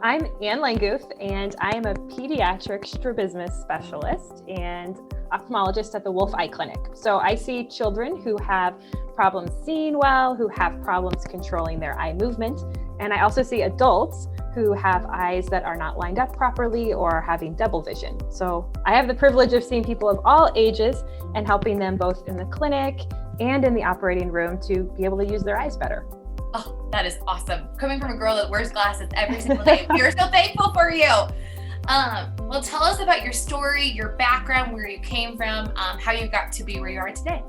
I'm Ann Langguth, and I am a pediatric strabismus specialist and ophthalmologist at the Wolf Eye Clinic. So I see children who have problems seeing well, who have problems controlling their eye movement, and I also see adults who have eyes that are not lined up properly or having double vision. So I have the privilege of seeing people of all ages and helping them both in the clinic and in the operating room to be able to use their eyes better. Oh, that is awesome. Coming from a girl that wears glasses every single day, we're so thankful for you. Well, tell us about your story, your background, where you came from, how you got to be where you are today.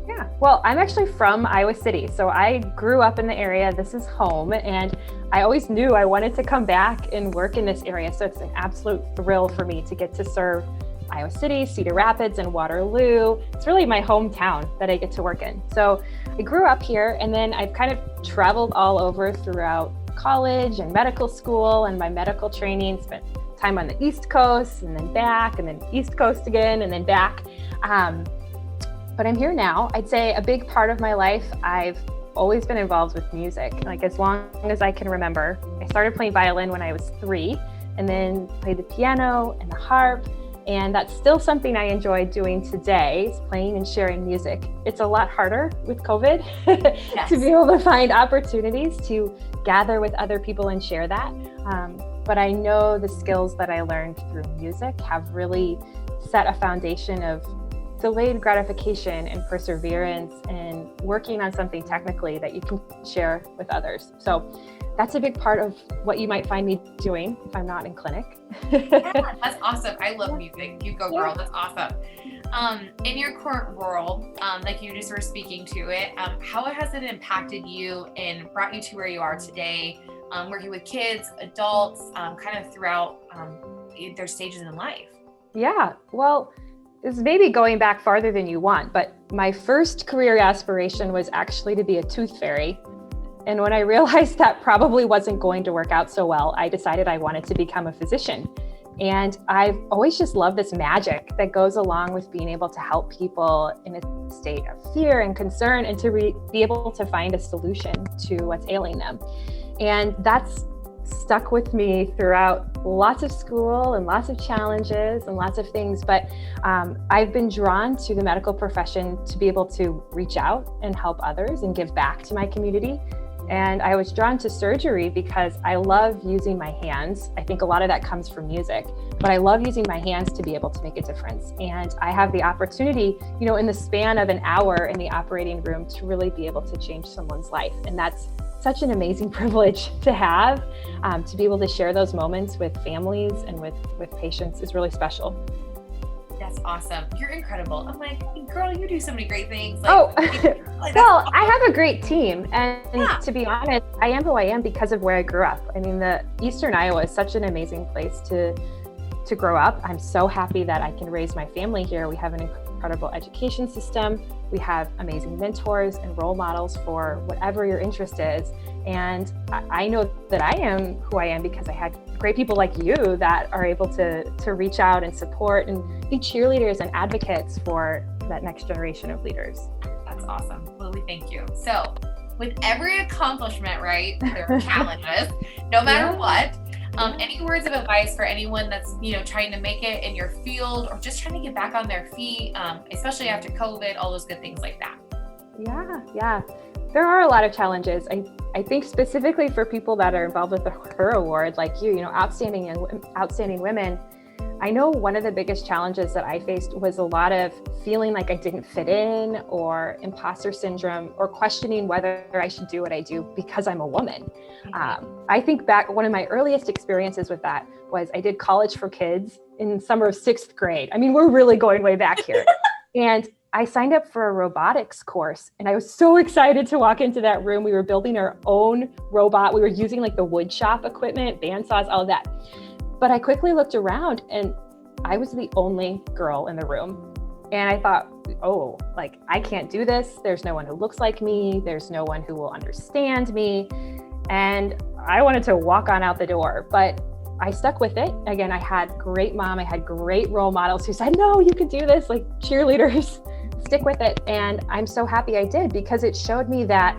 Yeah, well, I'm actually from Iowa City. So I grew up in the area. This is home. And I always knew I wanted to come back and work in this area. So it's an absolute thrill for me to get to serve Iowa City, Cedar Rapids, and Waterloo. It's really my hometown that I get to work in. So I grew up here, and then I've kind of traveled all over throughout college and medical school and my medical training, spent time on the East Coast and then back, and then East Coast again, and then back. But I'm here now. I'd say a big part of my life, I've always been involved with music, like as long as I can remember. I started playing violin when I was 3, and then played the piano and the harp. And that's still something I enjoy doing today, is playing and sharing music. It's a lot harder with COVID Yes. to be able to find opportunities to gather with other people and share that. But I know the skills that I learned through music have really set a foundation of delayed gratification and perseverance and working on something technically that you can share with others. So that's a big part of what you might find me doing if I'm not in clinic. Yeah, that's awesome. I love music. You go, girl. That's awesome. In your current role, like you just were speaking to it, how has it impacted you and brought you to where you are today, working with kids, adults, kind of throughout their stages in life? Yeah, well, it's maybe going back farther than you want, but my first career aspiration was actually to be a tooth fairy. And when I realized that probably wasn't going to work out so well, I decided I wanted to become a physician. And I've always just loved this magic that goes along with being able to help people in a state of fear and concern, and to be able to find a solution to what's ailing them. And that's stuck with me throughout lots of school and lots of challenges and lots of things. But I've been drawn to the medical profession to be able to reach out and help others and give back to my community. And I was drawn to surgery because I love using my hands. I think a lot of that comes from music, but I love using my hands to be able to make a difference. And I have the opportunity, in the span of an hour in the operating room to really be able to change someone's life. And that's such an amazing privilege to have. To be able to share those moments with families and with patients is really special. That's awesome. You're incredible. I'm like, girl, you do so many great things. Well, awesome. I have a great team. And to be honest, I am who I am because of where I grew up. I mean, the Eastern Iowa is such an amazing place to grow up. I'm so happy that I can raise my family here. We have an incredible education system. We have amazing mentors and role models for whatever your interest is. And I know that I am who I am because I had great people like you that are able to reach out and support and be cheerleaders and advocates for that next generation of leaders. That's awesome. Well, we thank you. So with every accomplishment, right, there are challenges, no matter what. Any words of advice for anyone that's, trying to make it in your field or just trying to get back on their feet, especially after COVID, all those good things like that? Yeah. There are a lot of challenges. I think specifically for people that are involved with the HER Award, like you, outstanding women. I know one of the biggest challenges that I faced was a lot of feeling like I didn't fit in, or imposter syndrome, or questioning whether I should do what I do because I'm a woman. I think back, one of my earliest experiences with that was I did college for kids in summer of 6th grade. I mean, we're really going way back here. And I signed up for a robotics course, and I was so excited to walk into that room. We were building our own robot. We were using like the wood shop equipment, bandsaws, all of that. But I quickly looked around and I was the only girl in the room. And I thought, I can't do this. There's no one who looks like me. There's no one who will understand me. And I wanted to walk on out the door, but I stuck with it. Again, I had great mom. I had great role models who said, no, you can do this, like cheerleaders, stick with it. And I'm so happy I did, because it showed me that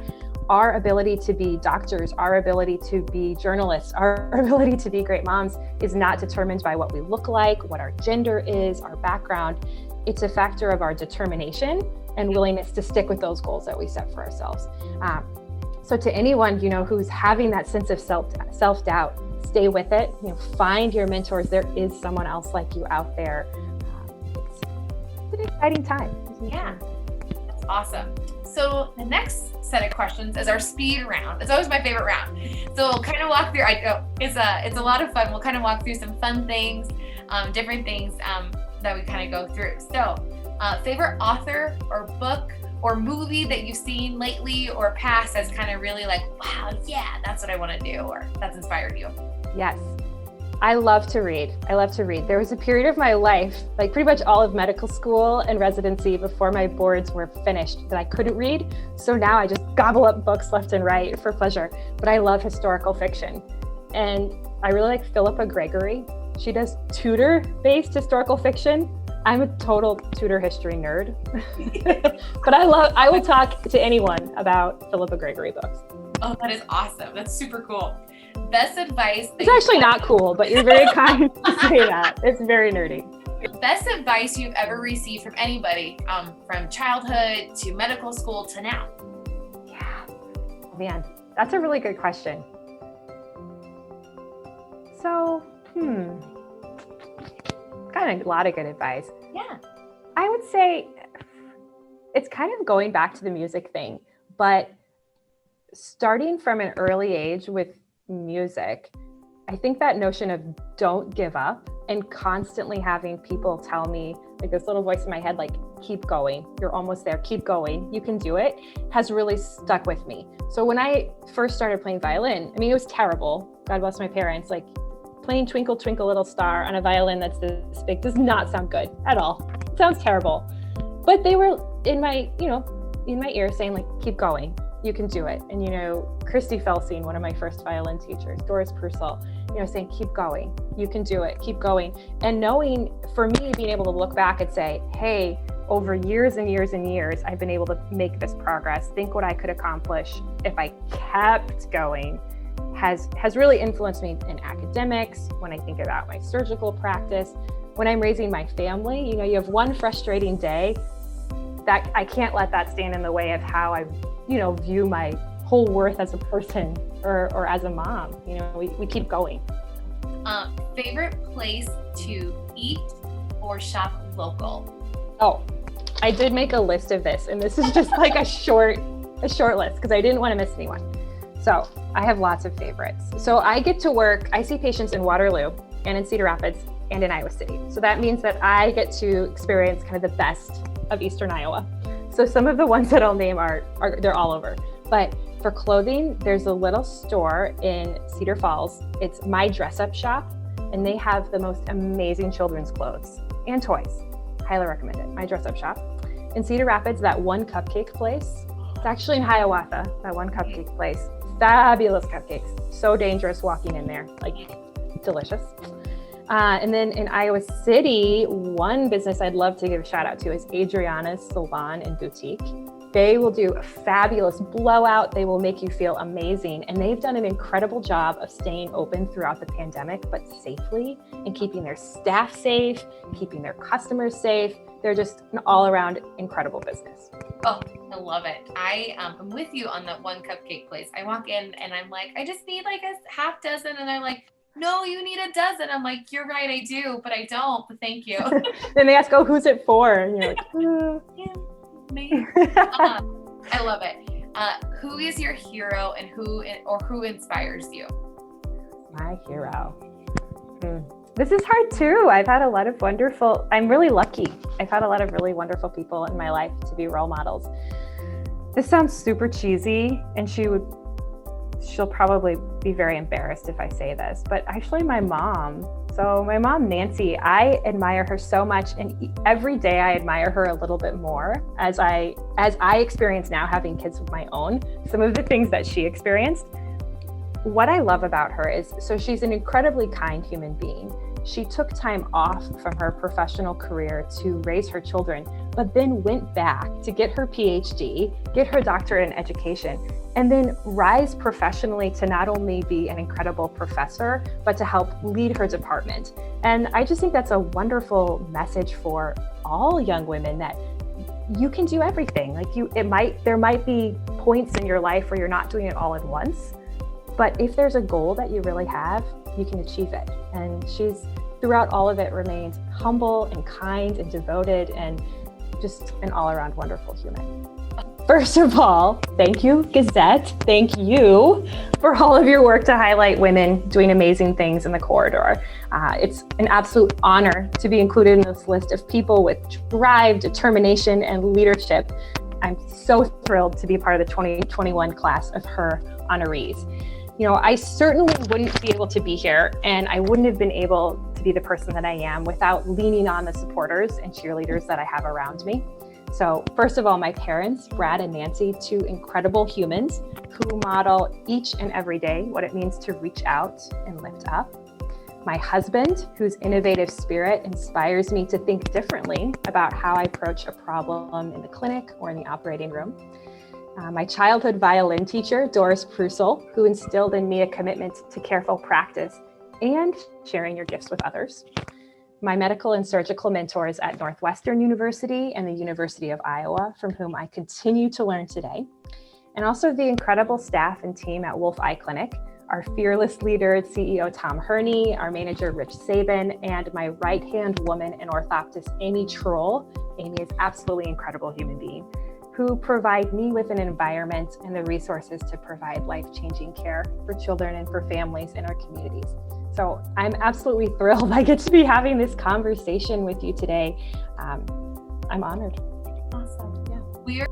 our ability to be doctors, our ability to be journalists, our ability to be great moms is not determined by what we look like, what our gender is, our background. It's a factor of our determination and willingness to stick with those goals that we set for ourselves. So to anyone, who's having that sense of self-doubt, stay with it. Find your mentors. There is someone else like you out there. It's an exciting time. Yeah, that's awesome. So the next set of questions is our speed round. It's always my favorite round. So we'll kind of walk through. I know it's a lot of fun. We'll kind of walk through some fun things, different things that we kind of go through. So, favorite author or book or movie that you've seen lately or past that's kind of really like, wow, yeah, that's what I want to do, or that's inspired you? Yes. I love to read. There was a period of my life, like pretty much all of medical school and residency before my boards were finished, that I couldn't read. So now I just gobble up books left and right for pleasure. But I love historical fiction. And I really like Philippa Gregory. She does Tudor-based historical fiction. I'm a total Tudor history nerd. But I will talk to anyone about Philippa Gregory books. Oh, that is awesome. That's super cool. Best advice. It's actually not cool, but you're very kind to say that. It's very nerdy. Best advice you've ever received from anybody, from childhood to medical school to now? Yeah, man, that's a really good question. So, kind of a lot of good advice. Yeah. I would say it's kind of going back to the music thing, but starting from an early age with music, I think that notion of don't give up and constantly having people tell me, like this little voice in my head, like, keep going, you're almost there, keep going, you can do it, has really stuck with me. So when I first started playing violin, it was terrible. God bless my parents. Like, playing Twinkle Twinkle Little Star on a violin that's this big does not sound good at all. It sounds terrible. But they were in my ear saying, like, keep going, you can do it. And Christy Felsing, one of my first violin teachers, Doris Purcell, saying, keep going, you can do it, keep going. And knowing, for me, being able to look back and say, hey, over years and years and years, I've been able to make this progress. Think what I could accomplish if I kept going has really influenced me in academics, when I think about my surgical practice, when I'm raising my family. You have one frustrating day, that I can't let that stand in the way of how I view my whole worth as a person or as a mom. We keep going. Favorite place to eat or shop local? Oh, I did make a list of this, and this is just like a short list because I didn't want to miss anyone. So I have lots of favorites. So I see patients in Waterloo and in Cedar Rapids and in Iowa City. So that means that I get to experience kind of the best of Eastern Iowa. So some of the ones that I'll name are they're all over. But for clothing, there's a little store in Cedar Falls. It's My Dress Up Shop, and they have the most amazing children's clothes and toys. Highly recommend it. My Dress Up Shop. In Cedar Rapids, that One Cupcake place. It's actually in Hiawatha, that One Cupcake place. Fabulous cupcakes. So dangerous walking in there, like delicious. And then in Iowa City, one business I'd love to give a shout out to is Adriana's Salon and Boutique. They will do a fabulous blowout. They will make you feel amazing. And they've done an incredible job of staying open throughout the pandemic, but safely, and keeping their staff safe, keeping their customers safe. They're just an all-around incredible business. Oh, I love it. I'm with you on that One Cupcake place. I walk in and I'm like, I just need like a half dozen. And they're like, no, you need a dozen. I'm like, you're right, I do, but I don't. But thank you. Then they ask, oh, who's it for? And you're like, yeah, me. I love it. Who is your hero and who inspires you? My hero. This is hard too. I'm really lucky. I've had a lot of really wonderful people in my life to be role models. This sounds super cheesy, and she'll probably be very embarrassed if I say this, but actually my mom. So my mom, Nancy, I admire her so much, and every day I admire her a little bit more as I experience now having kids of my own, some of the things that she experienced. What I love about her is, so she's an incredibly kind human being. She took time off from her professional career to raise her children, but then went back to get her PhD, get her doctorate in education. and then rise professionally to not only be an incredible professor, but to help lead her department. And I just think that's a wonderful message for all young women, that you can do everything. Like there might be points in your life where you're not doing it all at once, but if there's a goal that you really have, you can achieve it. And she's, throughout all of it, remains humble and kind and devoted and just an all-around wonderful human. First of all, thank you, Gazette. Thank you for all of your work to highlight women doing amazing things in the corridor. It's an absolute honor to be included in this list of people with drive, determination, and leadership. I'm so thrilled to be part of the 2021 class of her honorees. You know, I certainly wouldn't be able to be here, and I wouldn't have been able to be the person that I am without leaning on the supporters and cheerleaders that I have around me. So first of all, my parents, Brad and Nancy, two incredible humans who model each and every day what it means to reach out and lift up. My husband, whose innovative spirit inspires me to think differently about how I approach a problem in the clinic or in the operating room. My childhood violin teacher, Doris Prusel, who instilled in me a commitment to careful practice and sharing your gifts with others. My medical and surgical mentors at Northwestern University and the University of Iowa, from whom I continue to learn today. And also the incredible staff and team at Wolf Eye Clinic, our fearless leader, CEO Tom Herney, our manager, Rich Sabin, and my right-hand woman and orthoptist, Amy Troll. Amy is absolutely incredible human being, who provide me with an environment and the resources to provide life-changing care for children and for families in our communities. So I'm absolutely thrilled I get to be having this conversation with you today. I'm honored. Awesome. Yeah. We are